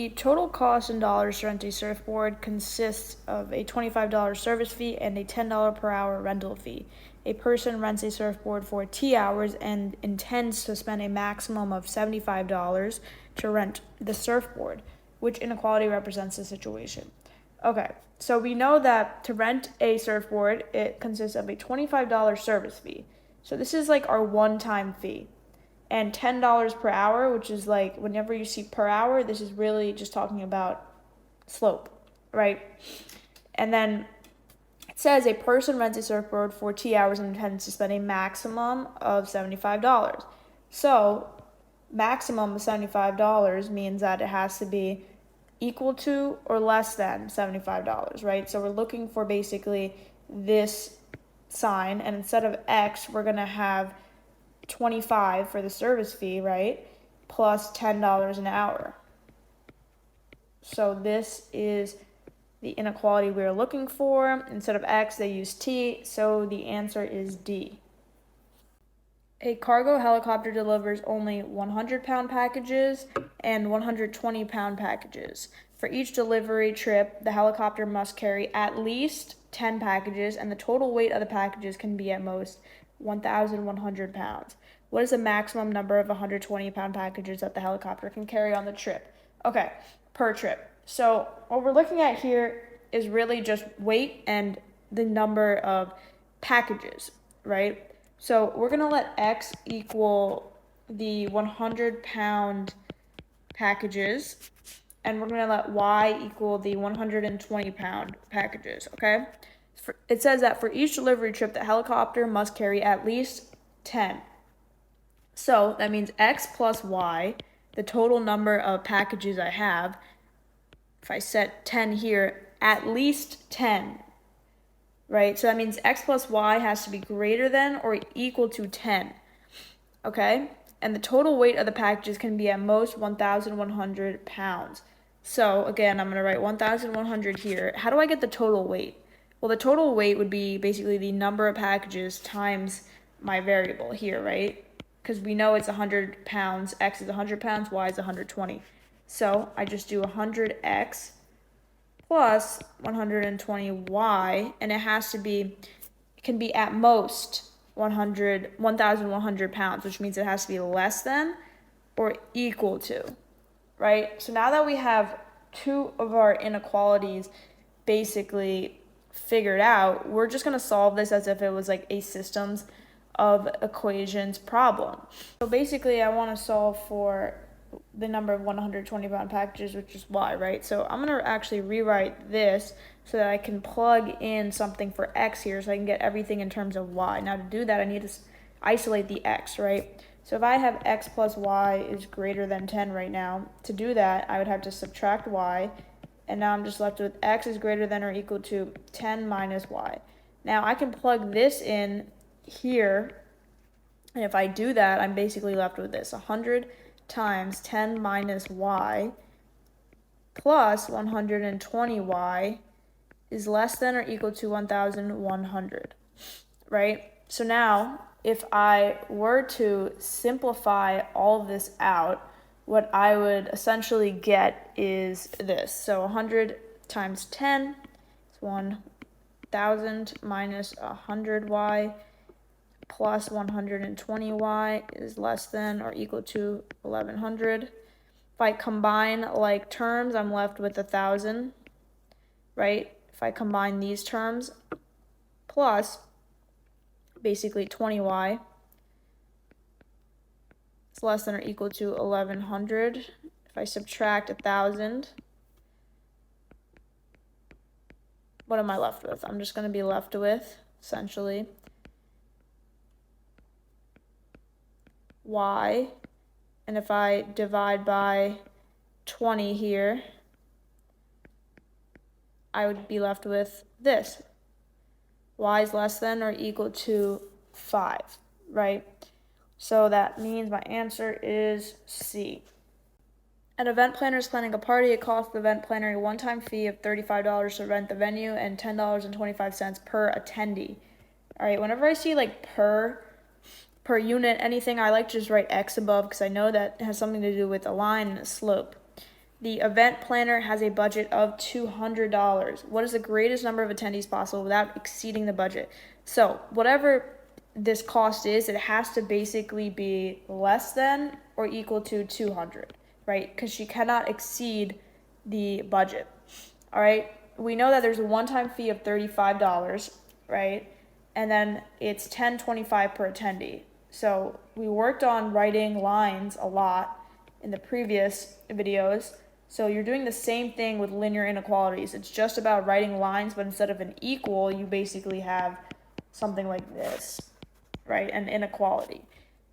The total cost in dollars to rent a surfboard consists of a $25 service fee and a $10 per hour rental fee. A person rents a surfboard for T hours and intends to spend a maximum of $75 to rent the surfboard. Which inequality represents the situation? Okay, so we know that to rent a surfboard, it consists of a $25 service fee. So this is like our one-time fee. And $10 per hour, which is like whenever you see per hour, this is really just talking about slope, right? And then it says a person rents a surfboard for T hours and intends to spend a maximum of $75. So maximum of $75 means that it has to be equal to or less than $75, right? So we're looking for basically this sign, and instead of X, we're gonna have 25 for the service fee, right? Plus $10 an hour. So this is the inequality we're looking for. Instead of X, they use T, so the answer is D. A cargo helicopter delivers only 100-pound packages and 120-pound packages. For each delivery trip, the helicopter must carry at least 10 packages, and the total weight of the packages can be at most 1,100 pounds. What is the maximum number of 120-pound packages that the helicopter can carry on the trip? Okay, per trip. So what we're looking at here is really just weight and the number of packages, right? So we're going to let X equal the 100-pound packages, and we're going to let Y equal the 120-pound packages, okay? It says that for each delivery trip, the helicopter must carry at least 10. So that means X plus Y, the total number of packages I have, if I set 10 here, at least 10, right? So that means X plus Y has to be greater than or equal to 10, okay? And the total weight of the packages can be at most 1,100 pounds. So again, I'm going to write 1,100 here. How do I get the total weight? Well, the total weight would be basically the number of packages times my variable here, right? Because we know it's 100 pounds, X is 100 pounds, Y is 120. So I just do 100X plus 120Y, and it has to be, it can be at most 1,100 pounds, which means it has to be less than or equal to, right? So now that we have two of our inequalities basically figured out, we're just going to solve this as if it was like a systems of equations problem. So basically I want to solve for the number of 120-pound packages, which is Y, right? So I'm going to actually rewrite this so that I can plug in something for X here so I can get everything in terms of Y. Now to do that, I need to isolate the X, right? So if I have X plus Y is greater than 10 right now, to do that, I would have to subtract Y, and now I'm just left with X is greater than or equal to 10 minus Y. Now I can plug this in here, and if I do that, I'm basically left with this, 100 times 10 minus Y plus 120Y is less than or equal to 1,100, right? So now, if I were to simplify all of this out, what I would essentially get is this. So 100 times 10 is 1,000 minus 100Y plus 120Y is less than or equal to 1,100. If I combine like terms, I'm left with 1,000, right? If I combine these terms plus basically 20Y, it's less than or equal to 1,100. If I subtract 1,000, what am I left with? I'm just going to be left with, essentially, Y, and if I divide by 20 here, I would be left with this. Y is less than or equal to 5, right? So that means my answer is C. An event planner is planning a party. It costs the event planner a one-time fee of $35 to rent the venue and $10.25 per attendee. All right, whenever I see like per unit anything, I like to just write X above because I know that it has something to do with a line and a slope. The event planner has a budget of $200. What is the greatest number of attendees possible without exceeding the budget? So whatever this cost is, it has to basically be less than or equal to 200, right? Because she cannot exceed the budget. All right. We know that there's a one-time fee of $35, right? And then it's $10.25 per attendee. So we worked on writing lines a lot in the previous videos. So you're doing the same thing with linear inequalities. It's just about writing lines, but instead of an equal, you basically have something like this, right? An inequality.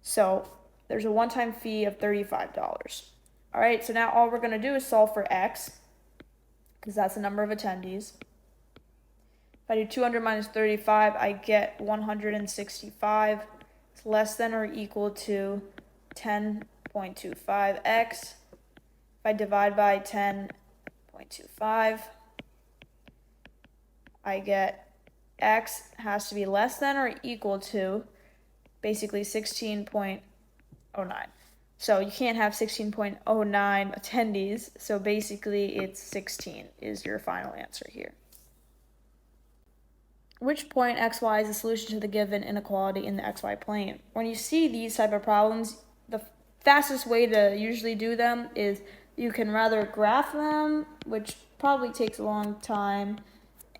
So there's a one-time fee of $35. All right, so now all we're going to do is solve for x, because that's the number of attendees. If I do 200 minus 35, I get 165. It's less than or equal to 10.25x. If I divide by 10.25, I get x has to be less than or equal to basically 16.09. So you can't have 16.09 attendees. So basically it's 16 is your final answer here. Which point xy is the solution to the given inequality in the xy plane? When you see these type of problems, the fastest way to usually do them is you can rather graph them, which probably takes a long time,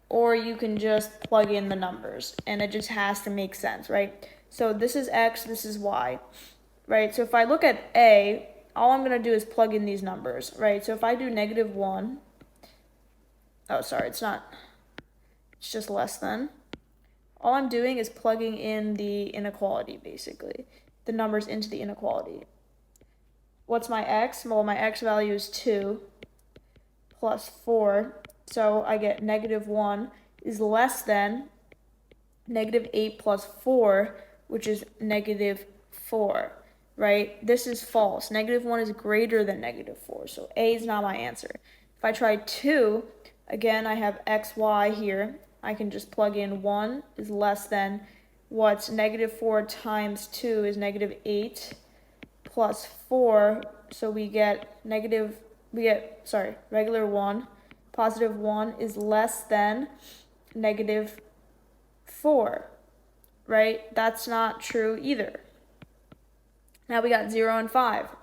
or you can just plug in the numbers, and it just has to make sense, right? So this is x, this is y, right? So if I look at a, all I'm going to do is plug in these numbers, right? So if I do -1, oh, sorry, it's not, it's just less than. All I'm doing is plugging in the inequality, basically, the numbers into the inequality. What's my x? Well, my x value is 2 plus 4. So I get -1 is less than -8 plus 4, which is -4, right? This is false. -1 is greater than -4. So A is not my answer. If I try 2, again, I have xy here. I can just plug in 1 is less than what's -4 times 2 is -8 plus 4. So we get regular 1. Positive 1 is less than -4, right? That's not true either. Now we got 0 and 5.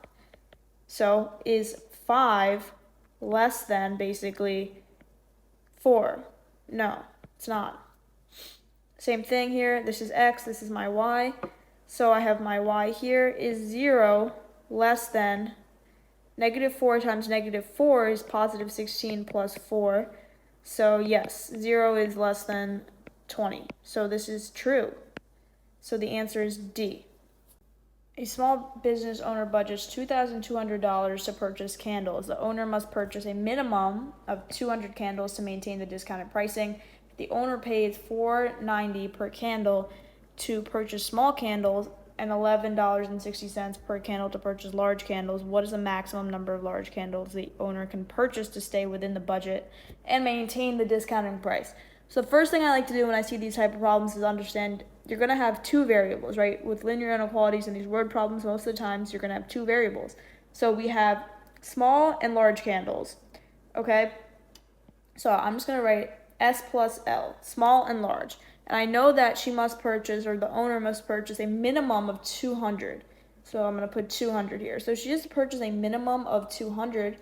So is 5 less than basically 4? No, it's not. Same thing here. This is x, this is my y. So I have my y here. Is 0 less than -4 times -4 is positive 16 plus 4. So yes, 0 is less than 20. So this is true. So the answer is D. A small business owner budgets $2,200 to purchase candles. The owner must purchase a minimum of 200 candles to maintain the discounted pricing. The owner pays $4.90 per candle to purchase small candles and $11.60 per candle to purchase large candles. What is the maximum number of large candles the owner can purchase to stay within the budget and maintain the discounting price? So the first thing I like to do when I see these type of problems is understand you're going to have two variables, right? With linear inequalities and these word problems, most of the times you're going to have two variables. So we have small and large candles, okay? So I'm just going to write S plus L, small and large. And I know that she must purchase, or the owner must purchase, a minimum of 200. So I'm going to put 200 here. So she has to purchase a minimum of 200.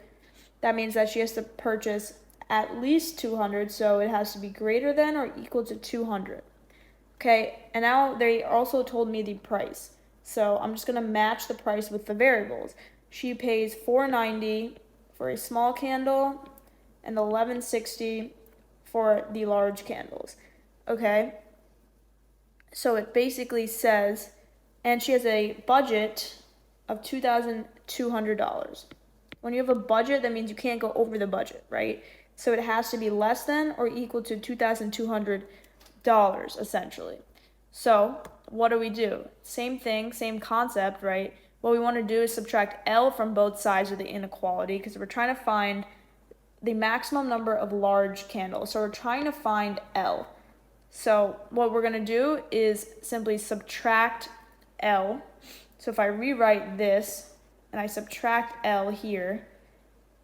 That means that she has to purchase at least 200. So it has to be greater than or equal to 200. Okay, and now they also told me the price. So I'm just going to match the price with the variables. She pays $4.90 for a small candle and $11.60 for the large candles. Okay, so it basically says, and she has a budget of $2,200. When you have a budget, that means you can't go over the budget, right? So it has to be less than or equal to $2,200, essentially. So what do? Same thing, same concept, right? What we want to do is subtract L from both sides of the inequality because we're trying to find the maximum number of large candles. So we're trying to find L. So what we're going to do is simply subtract L. So if I rewrite this and I subtract L here,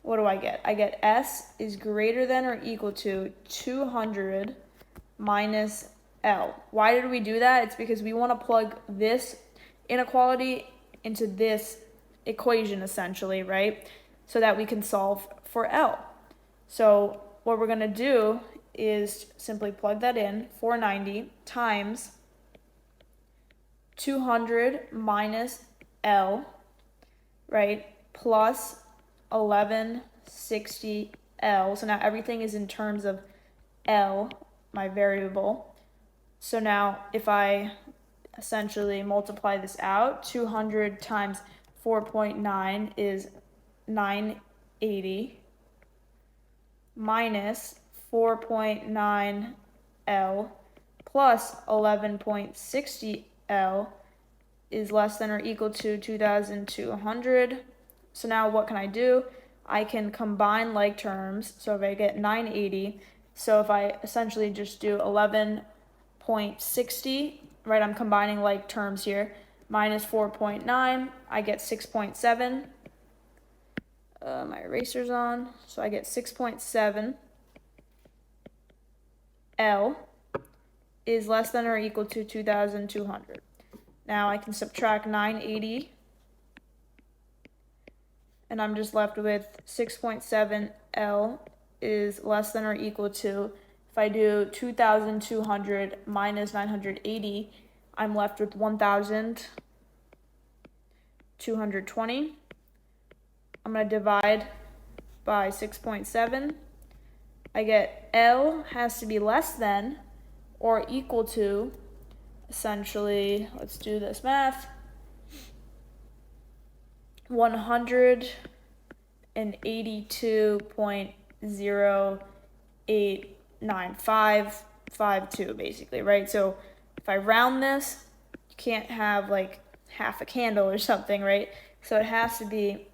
what do I get? I get S is greater than or equal to 200 minus L. Why did we do that? It's because we want to plug this inequality into this equation essentially, right? So that we can solve for L. So what we're going to do is simply plug that in, 490 times 200 minus L, right, plus 1160 L. So now everything is in terms of L, my variable. So now if I essentially multiply this out, 200 times 4.9 is 980 minus 4.9 L plus 11.60 L is less than or equal to 2,200. So now what can I do? I can combine like terms. So if I get 980, so if I essentially just do 11.60, right, I'm combining like terms here, minus 4.9, I get 6.7. My eraser's on, so I get 6.7 L is less than or equal to 2,200. Now I can subtract 980, and I'm just left with 6.7 L is less than or equal to, if I do 2,200 minus 980, I'm left with 1,220. I'm going to divide by 6.7. I get L has to be less than or equal to, essentially, let's do this math, 182.089552, basically, right? So if I round this, you can't have like half a candle or something, right? So it has to be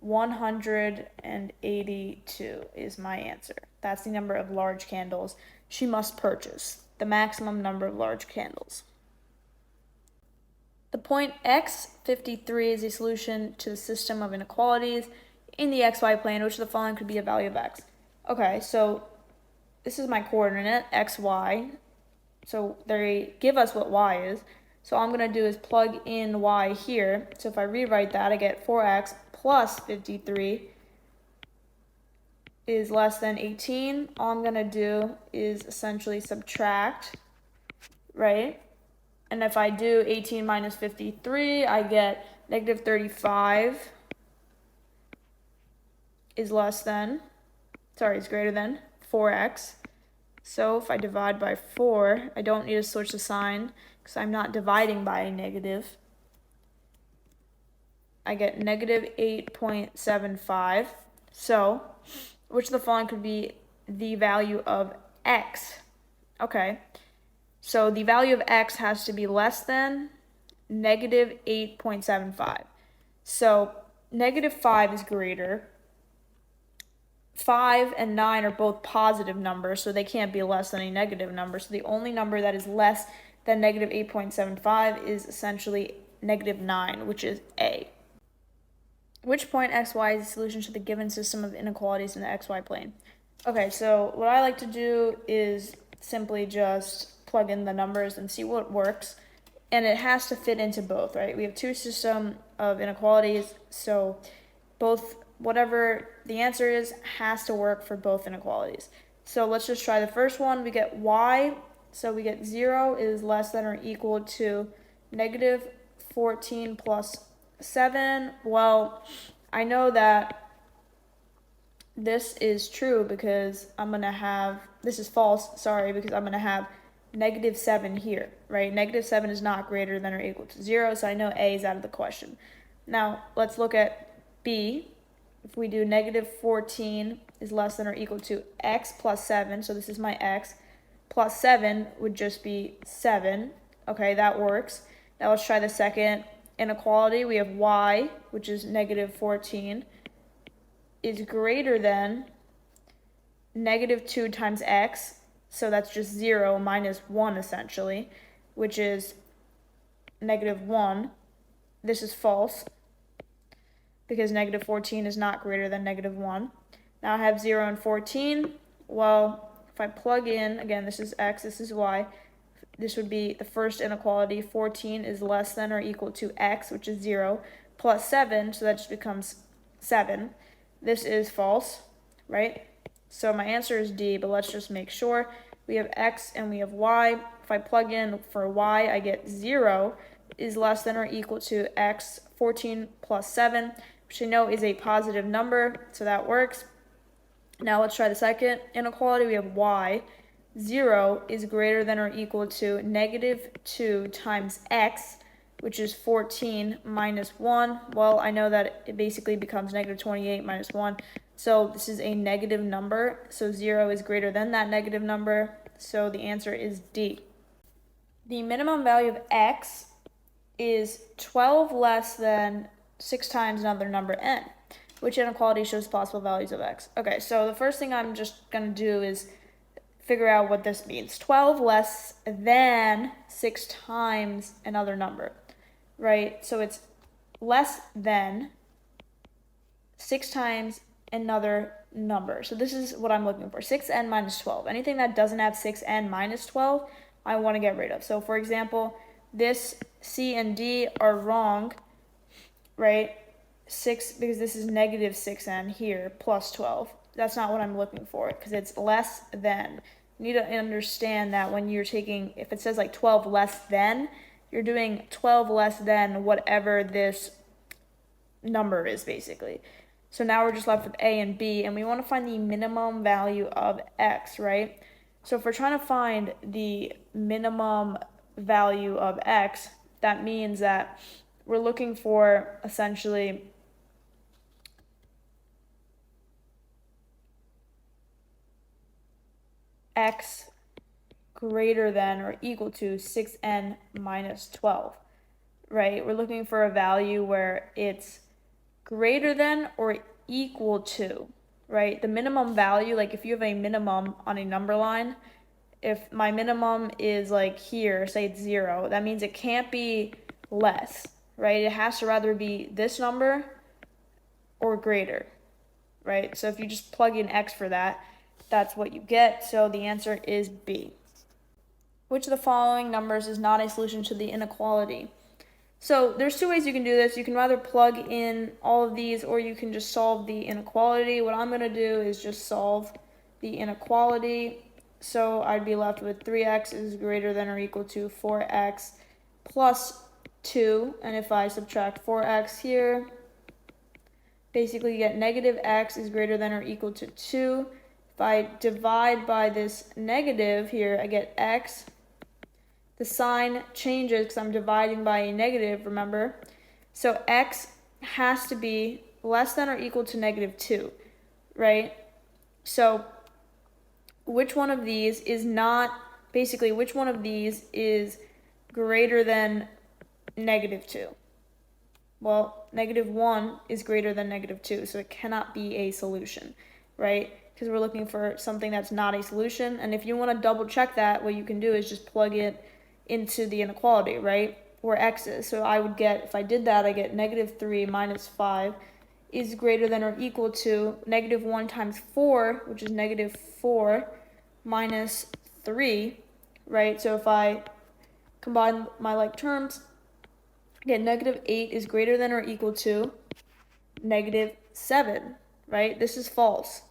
182 is my answer. That's the number of large candles she must purchase, the maximum number of large candles. The point x53 is a solution to the system of inequalities in the xy plane, which of the following could be a value of x. Okay, so this is my coordinate, xy. So they give us what y is. So all I'm going to do is plug in y here. So if I rewrite that, I get 4x plus 53 is less than 18. All I'm going to do is essentially subtract, right? And if I do 18 minus 53, I get negative 35 is greater than 4x. So if I divide by 4, I don't need to switch the sign because I'm not dividing by a negative. I get negative 8.75. So, which of the following could be the value of x? Okay, so the value of x has to be less than negative 8.75. So negative 5 is greater. 5 and 9 are both positive numbers, so they can't be less than a negative number. So the only number that is less than negative 8.75 is essentially negative 9, which is A. Which point xy is the solution to the given system of inequalities in the xy plane? Okay, so what I like to do is simply just plug in the numbers and see what works. And it has to fit into both, right? We have two systems of inequalities, so both, whatever the answer is, has to work for both inequalities. So let's just try the first one. We get y, so we get 0 is less than or equal to negative 14 plus 7. Well, I know that this is true because I'm going to have, this is false, sorry, because I'm going to have negative 7 here, right? Negative 7 is not greater than or equal to 0, so I know A is out of the question. Now, let's look at B. If we do negative 14 is less than or equal to x plus 7, so this is my x, plus 7 would just be 7. Okay, that works. Now let's try the second inequality. We have y, which is negative 14, is greater than negative 2 times x, so that's just 0 minus 1 essentially, which is negative 1. This is false. because negative 14 is not greater than negative 1. Now I have 0 and 14. Well, if I plug in, again, this is x, this is y, this would be the first inequality. 14 is less than or equal to x, which is 0, plus 7, so that just becomes 7. This is false, right? So my answer is D, but let's just make sure. We have x and we have y. If I plug in for y, I get 0 is less than or equal to x, 14 plus 7, which I know is a positive number, so that works. Now let's try the second inequality. We have y. 0 is greater than or equal to negative 2 times x, which is 14 minus 1. Well, I know that it basically becomes negative 28 minus 1. So this is a negative number. So 0 is greater than that negative number. So the answer is D. The minimum value of x is 12 less than 6 times another number n. Which inequality shows possible values of x? Okay, so the first thing I'm just going to do is figure out what this means. 12 less than 6 times another number, right? So it's less than 6 times another number. So this is what I'm looking for, 6n minus 12. Anything that doesn't have 6n minus 12, I want to get rid of. So for example, this C and D are wrong, right? 6, because this is negative 6n here, plus 12. That's not what I'm looking for, because it's less than. You need to understand that when you're taking, if it says like 12 less than, you're doing 12 less than whatever this number is, basically. So now we're just left with A and B, and we want to find the minimum value of x, right? So if we're trying to find the minimum value of x, that means that we're looking for essentially x greater than or equal to 6n minus 12, right? We're looking for a value where it's greater than or equal to, right? The minimum value, like if you have a minimum on a number line, if my minimum is like here, say it's 0, that means it can't be less, right? It has to rather be this number or greater, right? So if you just plug in x for that, that's what you get. So the answer is B. Which of the following numbers is not a solution to the inequality? So there's two ways you can do this. You can either plug in all of these, or you can just solve the inequality. What I'm going to do is just solve the inequality. So I'd be left with 3x is greater than or equal to 4x plus 2. And if I subtract 4x here, basically you get negative x is greater than or equal to 2. If I divide by this negative here, I get x. The sign changes because I'm dividing by a negative, remember? So x has to be less than or equal to negative 2, right? So which one of these is not, basically which one of these is greater than negative 2? Well, negative 1 is greater than negative 2, so it cannot be a solution, right? Because we're looking for something that's not a solution. And if you want to double check that, what you can do is just plug it into the inequality, right? Where x is. So I would get, if I did that, I get negative 3 minus 5 is greater than or equal to negative 1 times 4, which is negative 4 minus 3, right? So if I combine my like terms, I get negative 8 is greater than or equal to negative 7, right? This is false.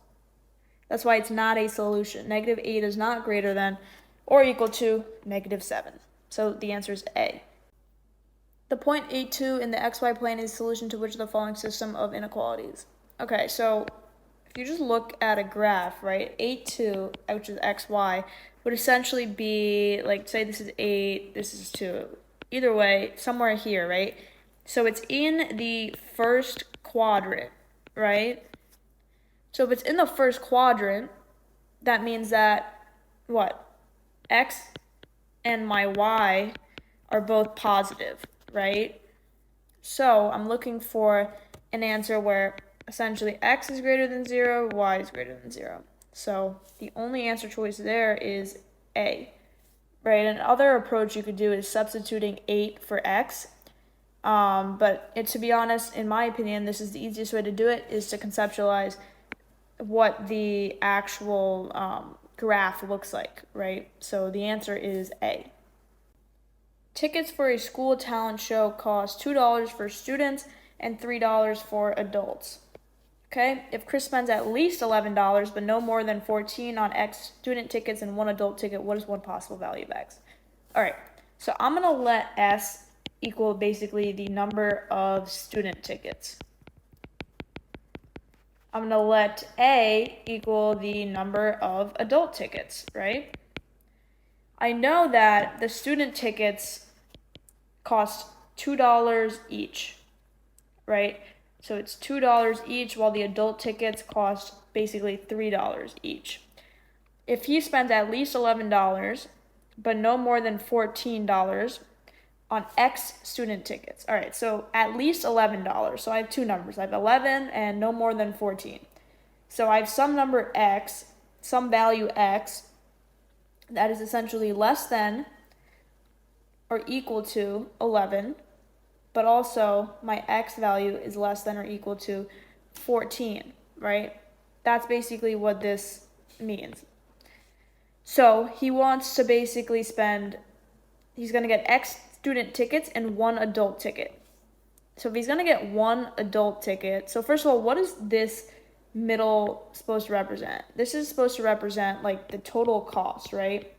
That's why it's not a solution. Negative 8 is not greater than or equal to negative 7. So the answer is A. The point 82 in the xy plane is a solution to which of the following system of inequalities? Okay, so if you just look at a graph, right, 82, which is xy, would essentially be, like, say this is 8, this is 2. Either way, somewhere here, right? So it's in the first quadrant, right? So if it's in the first quadrant, that means that, what? X and my y are both positive, right? So I'm looking for an answer where essentially x is greater than 0, y is greater than 0. So the only answer choice there is A, right? Another approach you could do is substituting 8 for x. But to be honest, in my opinion, this is the easiest way to do it, is to conceptualize what the actual graph looks like, right? So the answer is A. Tickets for a school talent show cost $2 for students and $3 for adults. Okay, if Chris spends at least $11 but no more than 14 on X student tickets and one adult ticket, what is one possible value of X? All right, so I'm gonna let S equal basically the number of student tickets. I'm gonna let A equal the number of adult tickets, right? I know that the student tickets cost $2 each, right? So it's $2 each, while the adult tickets cost basically $3 each. If he spends at least $11, but no more than $14 on X student tickets. All right, so at least $11. So I have two numbers. I have 11 and no more than 14. So I have some number X, some value X, that is essentially less than or equal to 11, but also my X value is less than or equal to 14, right? That's basically what this means. So he wants to basically he's going to get X student tickets and one adult ticket. So if he's going to get one adult ticket, so first of all, what is this middle supposed to represent? This is supposed to represent like the total cost, right?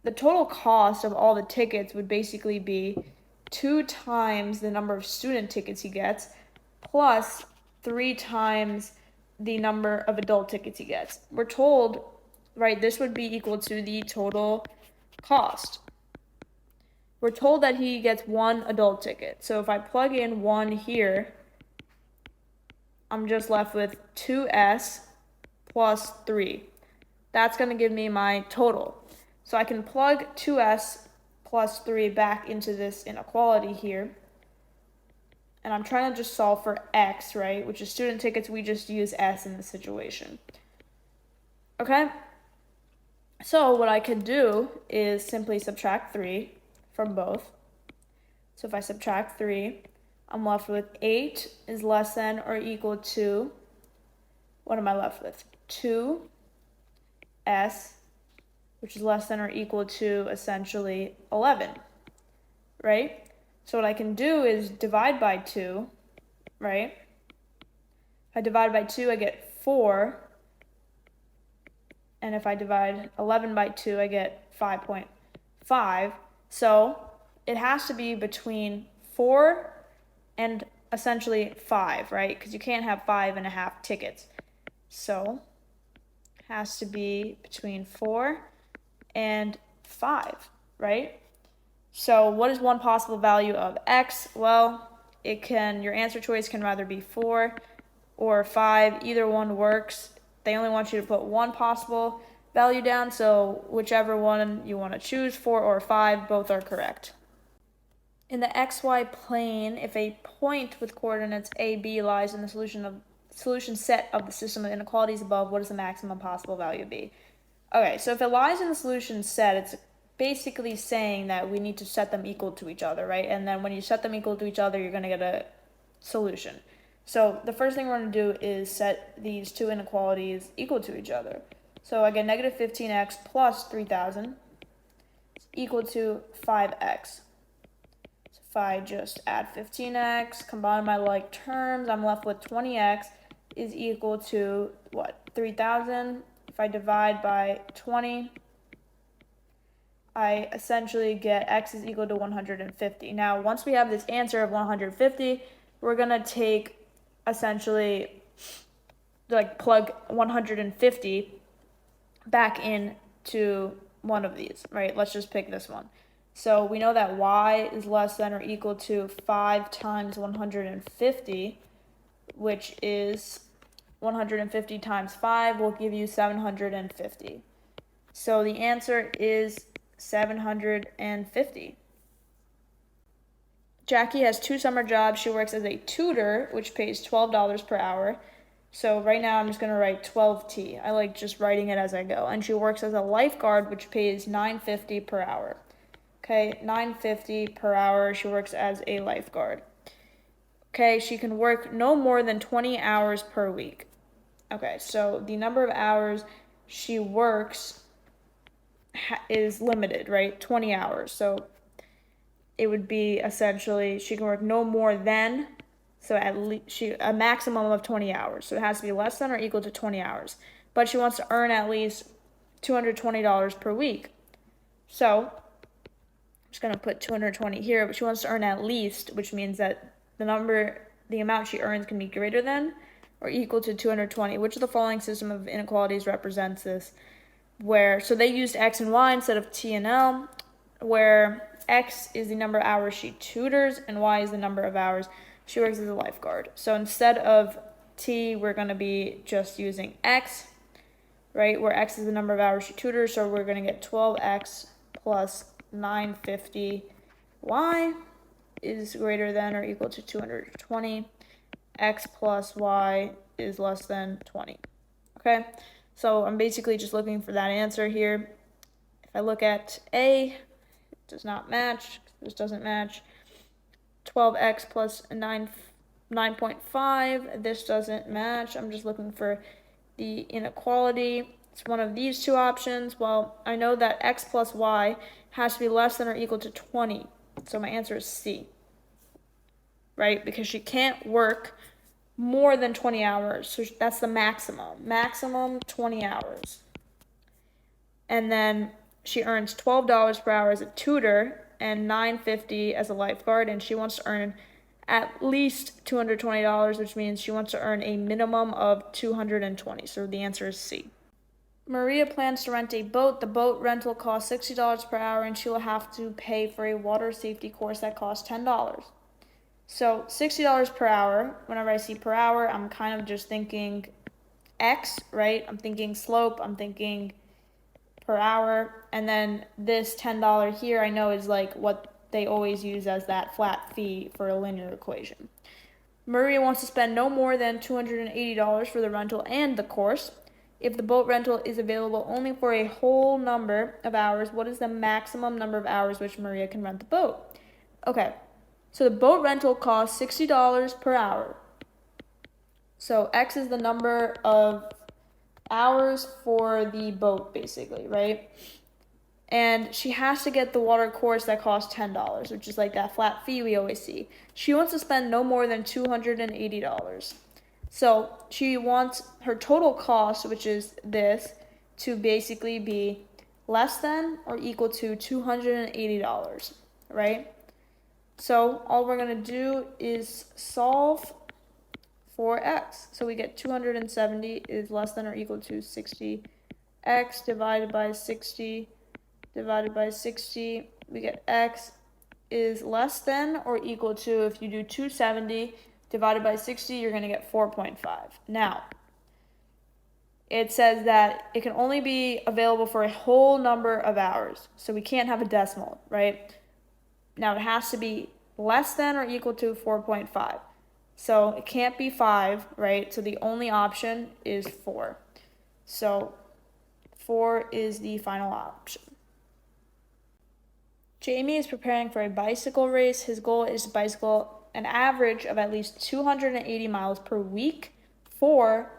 The total cost of all the tickets would basically be 2 times the number of student tickets he gets plus 3 times the number of adult tickets he gets. We're told, right, this would be equal to the total cost. We're told that he gets one adult ticket. So if I plug in 1 here, I'm just left with 2S plus 3. That's going to give me my total. So I can plug 2S plus 3 back into this inequality here. And I'm trying to just solve for X, right? Which is student tickets. We just use S in this situation. Okay? So what I could do is simply subtract 3 from both. So if I subtract 3, I'm left with 8 is less than or equal to, what am I left with? 2S, which is less than or equal to essentially 11, right? So what I can do is divide by 2, right? If I divide by 2, I get 4. And if I divide 11 by 2, I get 5.5. So it has to be between 4 and essentially 5, right? Because you can't have 5.5 tickets. So it has to be between 4 and 5, right? So what is one possible value of X? Well, your answer choice can either be 4 or 5. Either one works. They only want you to put one possible value down, so whichever one you want to choose, 4 or 5, both are correct. In the xy plane, if a point with coordinates a, b lies in the solution set of the system of inequalities above, what is the maximum possible value b? Okay, so if it lies in the solution set, it's basically saying that we need to set them equal to each other, right? And then when you set them equal to each other, you're going to get a solution. So the first thing we're going to do is set these two inequalities equal to each other. So I get negative 15x plus 3,000 is equal to 5x. So if I just add 15x, combine my like terms, I'm left with 20x is equal to what? 3,000. If I divide by 20, I essentially get x is equal to 150. Now, once we have this answer of 150, we're going to take essentially like plug 150 back into one of these, right? Let's just pick this one. So we know that y is less than or equal to 5 times 150, which is 150 times 5 will give you 750. So the answer is 750. Jackie has 2 summer jobs. She works as a tutor, which pays $12 per hour. So right now I'm just going to write 12T. I like just writing it as I go. And she works as a lifeguard, which pays $9.50 per hour. Okay, $9.50 per hour. She works as a lifeguard. Okay, she can work no more than 20 hours per week. Okay, so the number of hours she works is limited, right? 20 hours. So it would be essentially she can work no more than, so at least a maximum of 20 hours. So it has to be less than or equal to 20 hours. But she wants to earn at least $220 per week. So I'm just going to put 220 here, but she wants to earn at least, which means that the amount she earns can be greater than or equal to 220. Which of the following system of inequalities represents this? So they used X and Y instead of T and L, where X is the number of hours she tutors and Y is the number of hours she works as a lifeguard. So instead of T, we're going to be just using X, right, where X is the number of hours she tutors, so we're going to get 12X plus 950. Y is greater than or equal to 220. X plus Y is less than 20. Okay, so I'm basically just looking for that answer here. If I look at A, it does not match. This doesn't match. 12x plus 9.5. This doesn't match. I'm just looking for the inequality. It's one of these two options. Well, I know that x plus y has to be less than or equal to 20. So my answer is C, right? Because she can't work more than 20 hours. So that's the maximum. Maximum 20 hours. And then she earns $12 per hour as a tutor and $9.50 as a lifeguard, and she wants to earn at least $220, which means she wants to earn a minimum of $220. So the answer is C. Maria plans to rent a boat. The boat rental costs $60 per hour, and she will have to pay for a water safety course that costs $10. So $60 per hour. Whenever I see per hour, I'm kind of just thinking X, right? I'm thinking slope. I'm thinking per hour. And then this $10 here I know is like what they always use as that flat fee for a linear equation. Maria wants to spend no more than $280 for the rental and the course. If the boat rental is available only for a whole number of hours, what is the maximum number of hours which Maria can rent the boat? Okay, so the boat rental costs $60 per hour. So X is the number of hours for the boat, basically, right? And she has to get the water course that costs $10, which is like that flat fee we always see. She wants to spend no more than $280. So she wants her total cost, which is this, to basically be less than or equal to $280, right? So all we're going to do is solve for x. So we get 270 is less than or equal to 60x divided by 60 divided by 60. We get x is less than or equal to, if you do 270 divided by 60, you're going to get 4.5. Now, it says that it can only be available for a whole number of hours. So we can't have a decimal, right? Now it has to be less than or equal to 4.5. So it can't be 5, right? So the only option is 4. So 4 is the final option. Jamie is preparing for a bicycle race. His goal is to bicycle an average of at least 280 miles per week for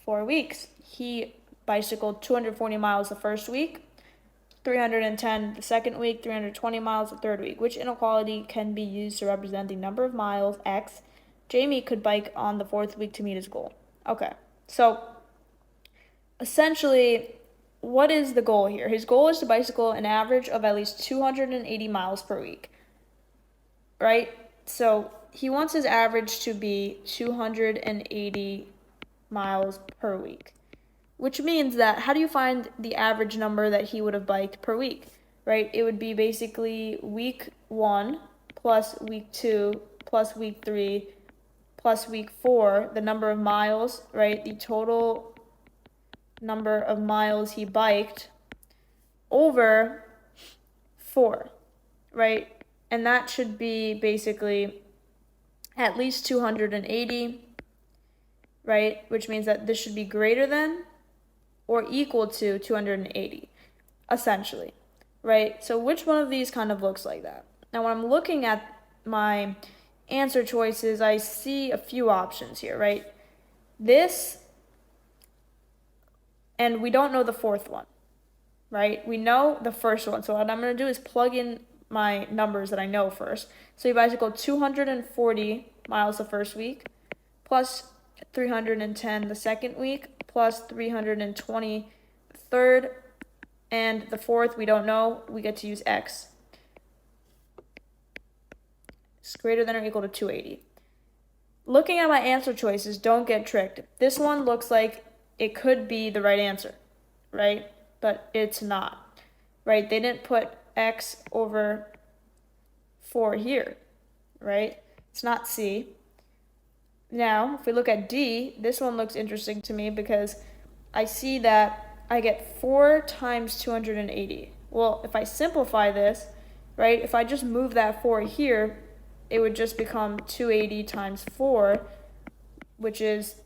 4 weeks. He bicycled 240 miles the first week, 310 the second week, 320 miles the third week. Which inequality can be used to represent the number of miles, x, Jamie could bike on the fourth week to meet his goal? Okay, so essentially, what is the goal here? His goal is to bicycle an average of at least 280 miles per week, right? So he wants his average to be 280 miles per week, which means that how do you find the average number that he would have biked per week, right? It would be basically week 1 plus week 2 plus week 3 plus week 4, the number of miles, right? The total number of miles he biked over 4, right? And that should be basically at least 280, right? Which means that this should be greater than or equal to 280, essentially. right? So which one of these kind of looks like that? Now, when I'm looking at my answer choices, I see a few options here, right? This, and we don't know the fourth one, right? We know the first one. So what I'm going to do is plug in my numbers that I know first. So you guys go 240 miles the first week, plus 310 the second week, plus 320 the third, and the fourth we don't know. We get to use x. It's greater than or equal to 280. Looking at my answer choices, don't get tricked. This one looks like it could be the right answer, right? But it's not, right? They didn't put x over 4 here, right? It's not C. Now, if we look at D, this one looks interesting to me because I see that I get 4 times 280. Well, if I simplify this, right, if I just move that 4 here, it would just become 280 times 4, which is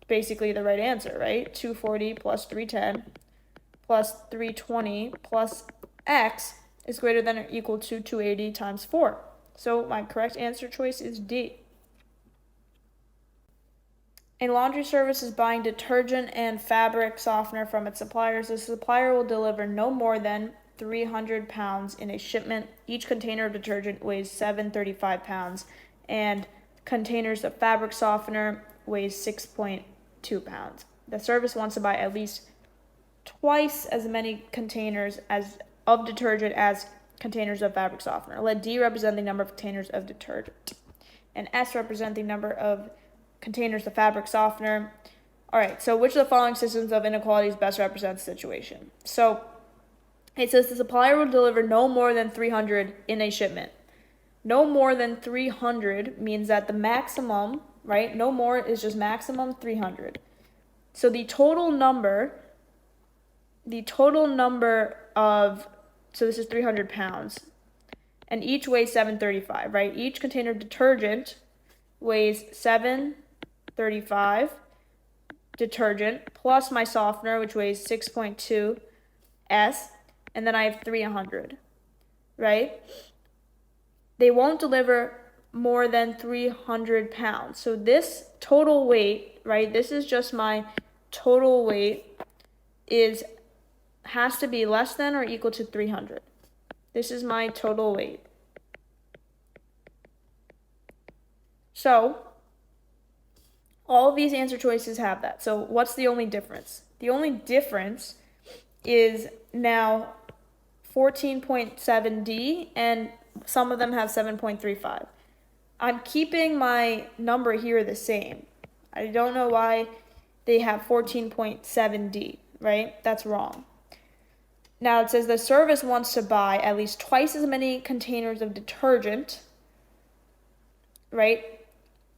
basically the right answer, right? 240 plus 310 plus 320 plus x is greater than or equal to 280 times 4. So my correct answer choice is D. A laundry service is buying detergent and fabric softener from its suppliers. The supplier will deliver no more than 300 pounds in a shipment. Each container of detergent weighs 735 pounds, and containers of fabric softener weighs 6.2 pounds. The service wants to buy at least twice as many containers of detergent as containers of fabric softener. Let D represent the number of containers of detergent, and S represent the number of containers of fabric softener. All right, so which of the following systems of inequalities best represents the situation? So it says the supplier will deliver no more than 300 in a shipment. No more than 300 means that the maximum, right? No more is just maximum 300. So the total number of, so this is 300 pounds, and each weighs 735, right? Each container of detergent weighs 735 detergent plus my softener, which weighs 6.2 S, and then I have 300, right? They won't deliver more than 300 pounds. So this total weight, right? This is just my total weight has to be less than or equal to 300. This is my total weight. So all of these answer choices have that. So what's the only difference? The only difference is now 14.7D, and some of them have 7.35. I'm keeping my number here the same. I don't know why they have 14.7D, right? That's wrong. Now it says the service wants to buy at least twice as many containers of detergent, right?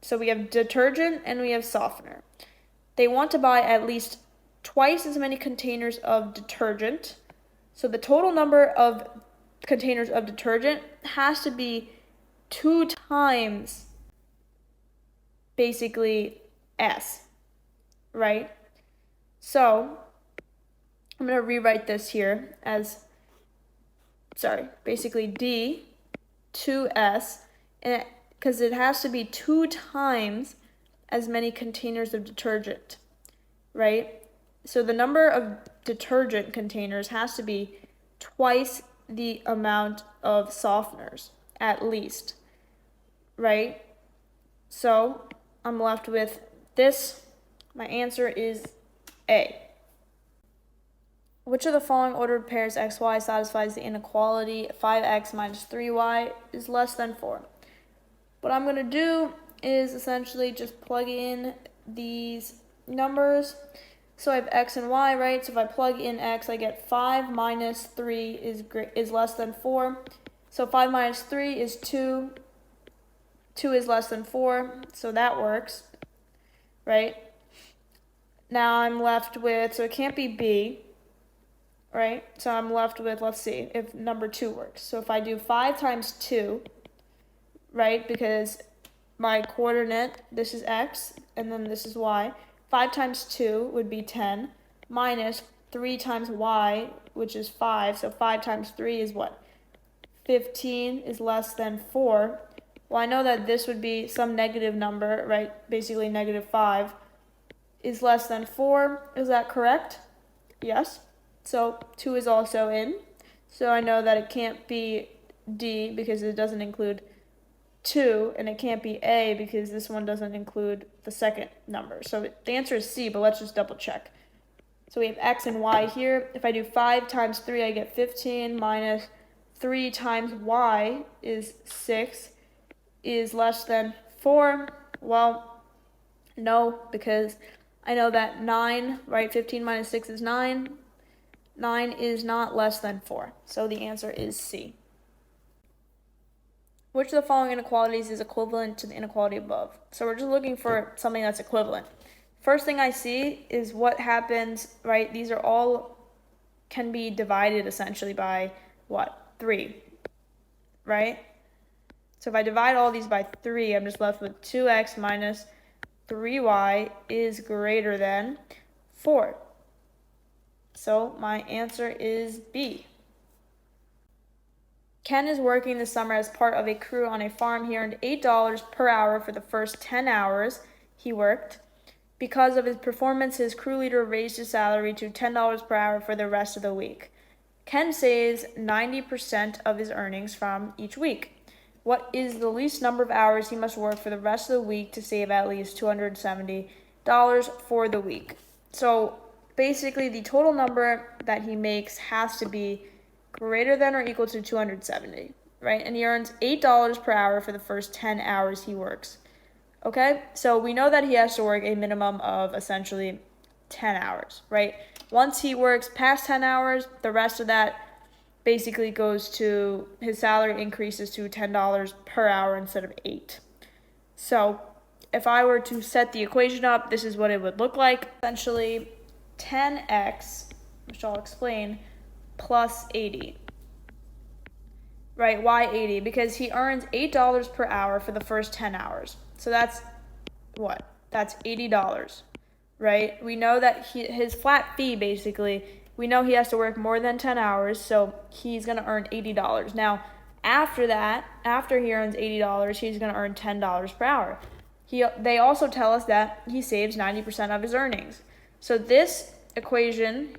So we have detergent and we have softener. They want to buy at least twice as many containers of detergent. So the total number of containers of detergent has to be 2 times basically S, right? So I'm going to rewrite this here as, basically D 2S, and because it has to be 2 times as many containers of detergent, right? So the number of detergent containers has to be twice the amount of softeners, at least, right? So I'm left with this. My answer is A. Which of the following ordered pairs xy satisfies the inequality 5x minus 3y is less than 4? What I'm going to do is essentially just plug in these numbers. So I have x and y, right? So if I plug in x, I get 5 minus 3 is less than 4. So 5 minus 3 is 2. 2 is less than 4, so that works, right? Now I'm left with, so it can't be B, right? So I'm left with, let's see, if number 2 works. So if I do 5 times 2, right, because my coordinate, this is x, and then this is y. 5 times 2 would be 10, minus 3 times y, which is 5. So 5 times 3 is what? 15 is less than 4. Well, I know that this would be some negative number, right? Basically negative 5 is less than 4. Is that correct? Yes. So 2 is also in. So I know that it can't be D because it doesn't include 2, and it can't be A because this one doesn't include the second number. So the answer is C, but let's just double check. So we have X and Y here. If I do 5 times 3, I get 15 minus 3 times Y is 6 is less than 4. Well, no, because I know that 9, right? 15 minus 6 is 9. 9 is not less than 4. So the answer is C. Which of the following inequalities is equivalent to the inequality above? So we're just looking for something that's equivalent. First thing I see is what happens, right? These are all can be divided essentially by what? 3, right? So if I divide all these by 3, I'm just left with 2x minus 3y is greater than 4. So my answer is B. Ken is working this summer as part of a crew on a farm. He earned $8 per hour for the first 10 hours he worked. Because of his performance, his crew leader raised his salary to $10 per hour for the rest of the week. Ken saves 90% of his earnings from each week. What is the least number of hours he must work for the rest of the week to save at least $270 for the week? So basically, the total number that he makes has to be greater than or equal to 270, right? And he earns $8 per hour for the first 10 hours he works. Okay, so we know that he has to work a minimum of essentially 10 hours, right? Once he works past 10 hours, the rest of that basically goes to his salary increases to $10 per hour instead of 8. So if I were to set the equation up, this is what it would look like. Essentially 10x, which I'll explain, plus 80. Right, why 80? Because he earns $8 per hour for the first 10 hours. So that's what? That's $80, right? We know that his flat fee, basically, we know he has to work more than 10 hours, so he's going to earn $80. Now, after that, after he earns $80, he's going to earn $10 per hour. They also tell us that he saves 90% of his earnings. So this equation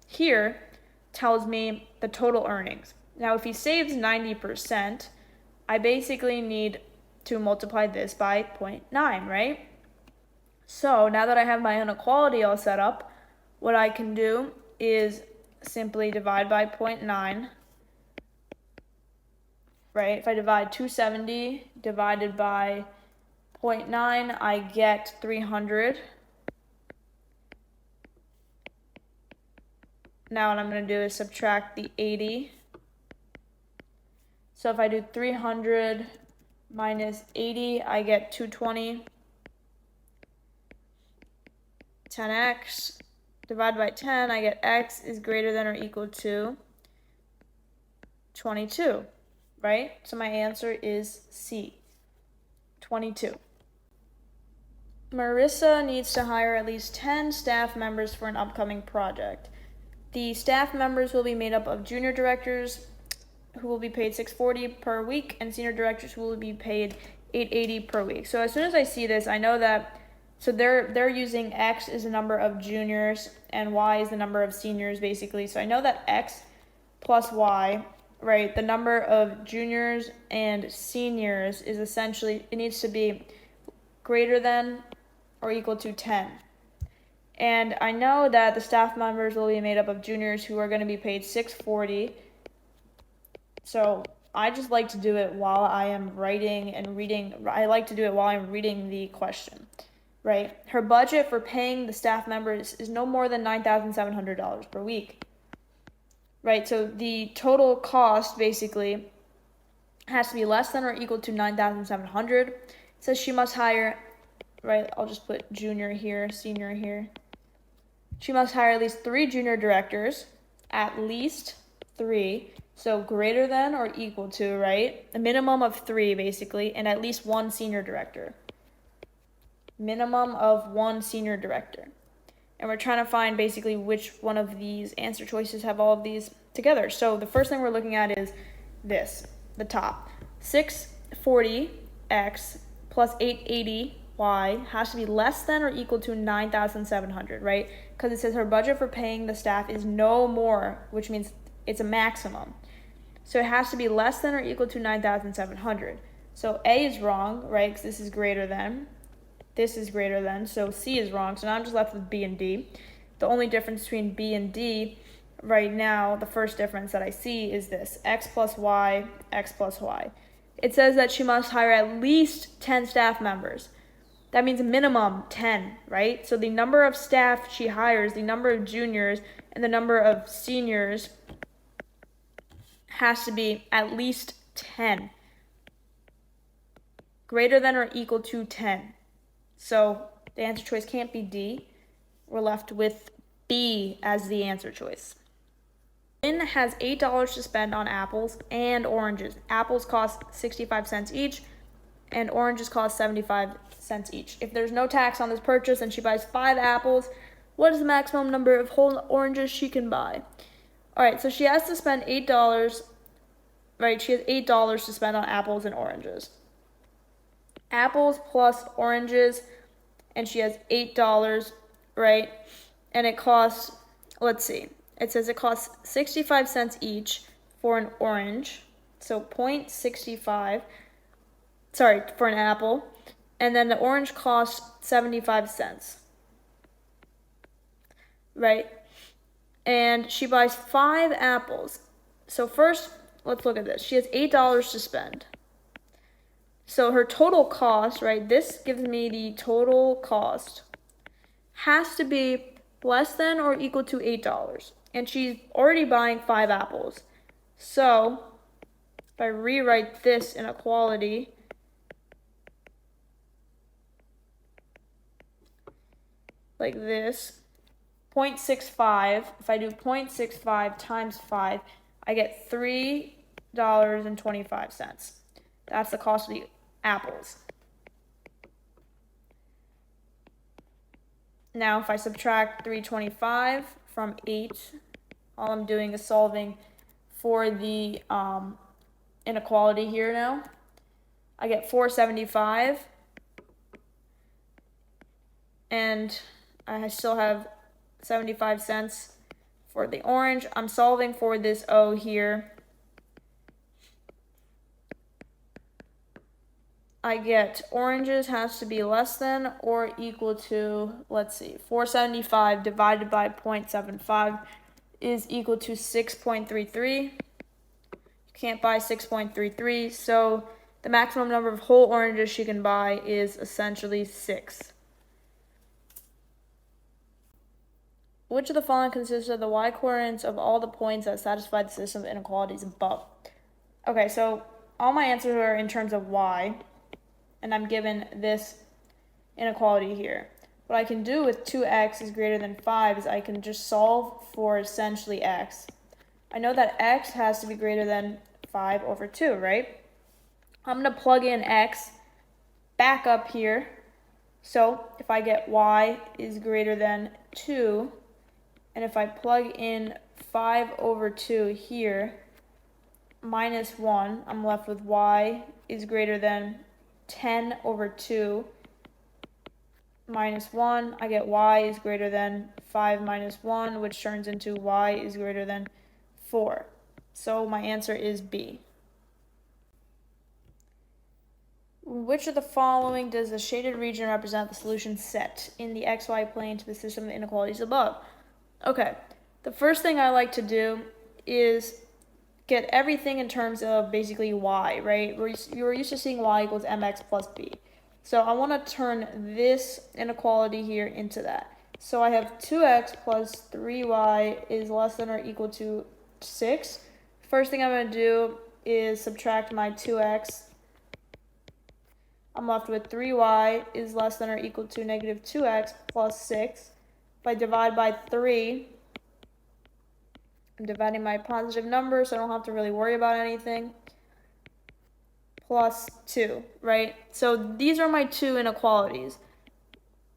here tells me the total earnings. Now, if he saves 90%, I basically need to multiply this by 0.9, right? So now that I have my inequality all set up, what I can do is simply divide by 0.9, right? If I divide 270 divided by 0.9, I get 300. Now what I'm going to do is subtract the 80. So if I do 300 minus 80, I get 220. 10x divided by 10, I get x is greater than or equal to 22, right? So my answer is C, 22. Marissa needs to hire at least 10 staff members for an upcoming project. The staff members will be made up of junior directors who will be paid $640 per week and senior directors who will be paid $880 per week. So as soon as I see this, I know that so they're using X is the number of juniors and Y is the number of seniors, basically. So I know that X plus Y, right, the number of juniors and seniors is essentially, it needs to be greater than or equal to 10. And I know that the staff members will be made up of juniors who are going to be paid $640. So I just like to do it while I am writing and reading. I like to do it while I'm reading the question. Right? Her budget for paying the staff members is no more than $9,700 per week. Right? So the total cost basically has to be less than or equal to $9,700. It says she must hire, right? I'll just put junior here, senior here. She must hire at least 3 junior directors, at least 3. So greater than or equal to, right? A minimum of 3 basically, and at least 1 senior director. Minimum of 1 senior director. and we're trying to find basically which one of these answer choices have all of these together. So the first thing we're looking at is this, the top. 640x plus 880y has to be less than or equal to 9,700, right? Because it says her budget for paying the staff is no more, which means it's a maximum. So it has to be less than or equal to 9,700. So A is wrong, right? Because this is greater than. This is greater than. So C is wrong. So now I'm just left with B and D. The only difference between B and D right now, the first difference that I see is this. X plus Y, X plus Y. It says that she must hire at least 10 staff members. That means minimum 10, right? So the number of staff she hires, the number of juniors, and the number of seniors has to be at least 10. Greater than or equal to 10. So the answer choice can't be D. We're left with B as the answer choice. Lynn has $8 to spend on apples and oranges. Apples cost 65 cents each, and oranges cost 75 cents each. If there's no tax on this purchase and she buys 5 apples, what is the maximum number of whole oranges she can buy? Alright, so she has to spend $8, right? She has $8 to spend on apples and oranges. Apples plus oranges, and she has $8, right? And it costs, let's see, it says it costs 65 cents each for an orange, so 0.65, sorry, for an apple, and then the orange costs 75 cents, right? And she buys 5 apples. So first, let's look at this. She has $8 to spend. So her total cost, right, this gives me the total cost, has to be less than or equal to $8. And she's already buying 5 apples. So if I rewrite this inequality, like this, 0.65, if I do 0.65 times 5, I get $3.25. That's the cost of the apples. Now if I subtract 325 from 8, all I'm doing is solving for the inequality here now. I get 475, and I still have 75 cents for the orange. I'm solving for this O here. I get oranges has to be less than or equal to, let's see, 475 divided by 0.75 is equal to 6.33. You can't buy 6.33, so the maximum number of whole oranges she can buy is essentially 6. Which of the following consists of the y-coordinates of all the points that satisfy the system of inequalities above? Okay, so all my answers are in terms of y, and I'm given this inequality here. What I can do with 2x is greater than 5 is I can just solve for essentially x. I know that x has to be greater than 5 over 2, right? I'm going to plug in x back up here. So if I get y is greater than 2, and if I plug in 5 over 2 here, minus 1, I'm left with y is greater than 10 over 2 minus 1. I get y is greater than 5 minus 1, which turns into y is greater than 4. So my answer is B. Which of the following does the shaded region represent the solution set in the xy plane to the system of inequalities above? Okay, the first thing I like to do is get everything in terms of basically y, right? You're used to seeing y equals mx plus b. So I want to turn this inequality here into that. So I have 2x plus 3y is less than or equal to 6. First thing I'm going to do is subtract my 2x. I'm left with 3y is less than or equal to negative 2x plus 6. If I divide by 3, I'm dividing my positive number, so I don't have to really worry about anything. Plus 2, right? So these are my two inequalities.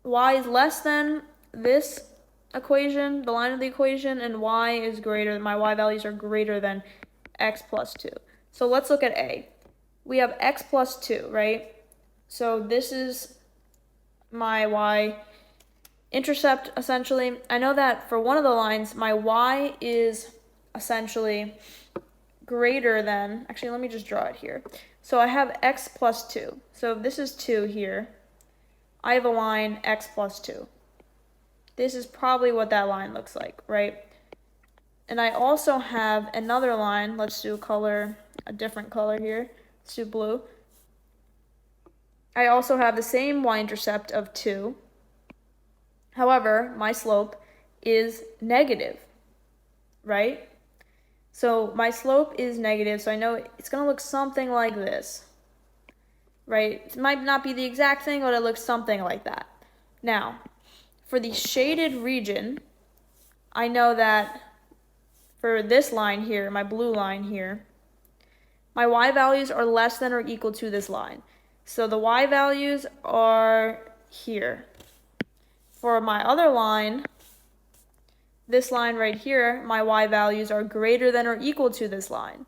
Y is less than this equation, the line of the equation, and my y values are greater than x plus 2. So let's look at A. We have x plus 2, right? So this is my y-intercept, essentially. I know that for one of the lines, my y is essentially greater than, actually, let me just draw it here. So I have x plus 2. So if this is 2 here, I have a line x plus 2. This is probably what that line looks like, right? And I also have another line. Let's do a different color here. Let's do blue. I also have the same y-intercept of 2. However, my slope is negative, right? So my slope is negative, so I know it's going to look something like this, right? It might not be the exact thing, but it looks something like that. Now, for the shaded region, I know that for this line here, my blue line here, my y values are less than or equal to this line. So the y values are here. For my other line, this line right here, my y values are greater than or equal to this line,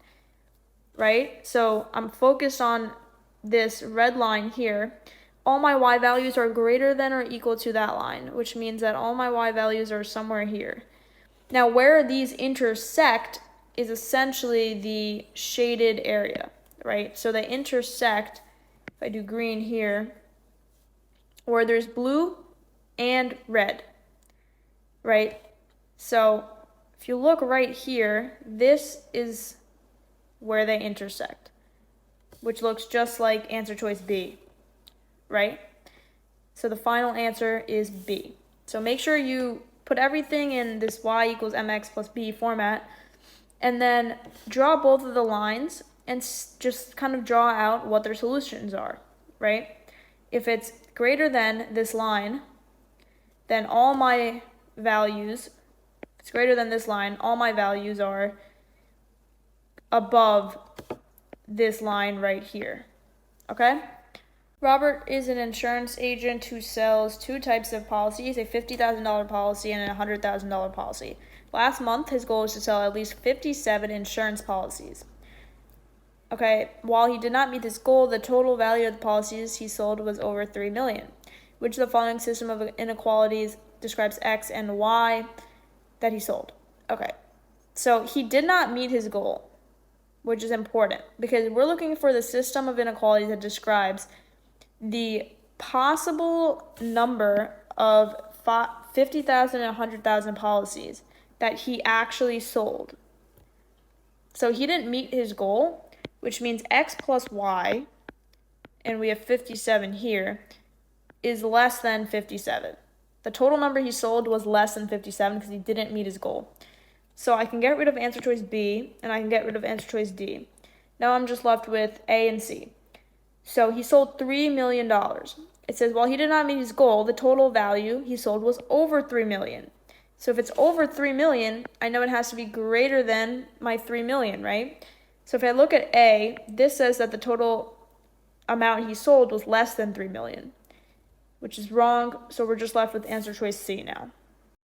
right? So I'm focused on this red line here. All my y values are greater than or equal to that line, which means that all my y values are somewhere here. Now, where these intersect is essentially the shaded area, right? So they intersect, if I do green here, where there's blue and red, right? So if you look right here, this is where they intersect, which looks just like answer choice B, right? So the final answer is B. So make sure you put everything in this y equals mx plus b format, and then draw both of the lines and just kind of draw out what their solutions are, right? If it's greater than this line, then all my values, if it's greater than this line, all my values are above this line right here, okay? Robert is an insurance agent who sells two types of policies, a $50,000 policy and a $100,000 policy. Last month, his goal was to sell at least 57 insurance policies. Okay, while he did not meet this goal, the total value of the policies he sold was over $3 million. Which of the following system of inequalities describes X and Y that he sold? Okay, so he did not meet his goal, which is important because we're looking for the system of inequalities that describes the possible number of 50,000 and 100,000 policies that he actually sold. So he didn't meet his goal, which means X plus Y, and we have 57 here, is less than 57. The total number he sold was less than 57 because he didn't meet his goal. So I can get rid of answer choice B, and I can get rid of answer choice D. Now I'm just left with A and C. So he sold $3 million. It says, while he did not meet his goal, the total value he sold was over $3 million. So if it's over $3 million, I know it has to be greater than my $3 million, right? So if I look at A, this says that the total amount he sold was less than $3 million, which is wrong. So we're just left with answer choice C now.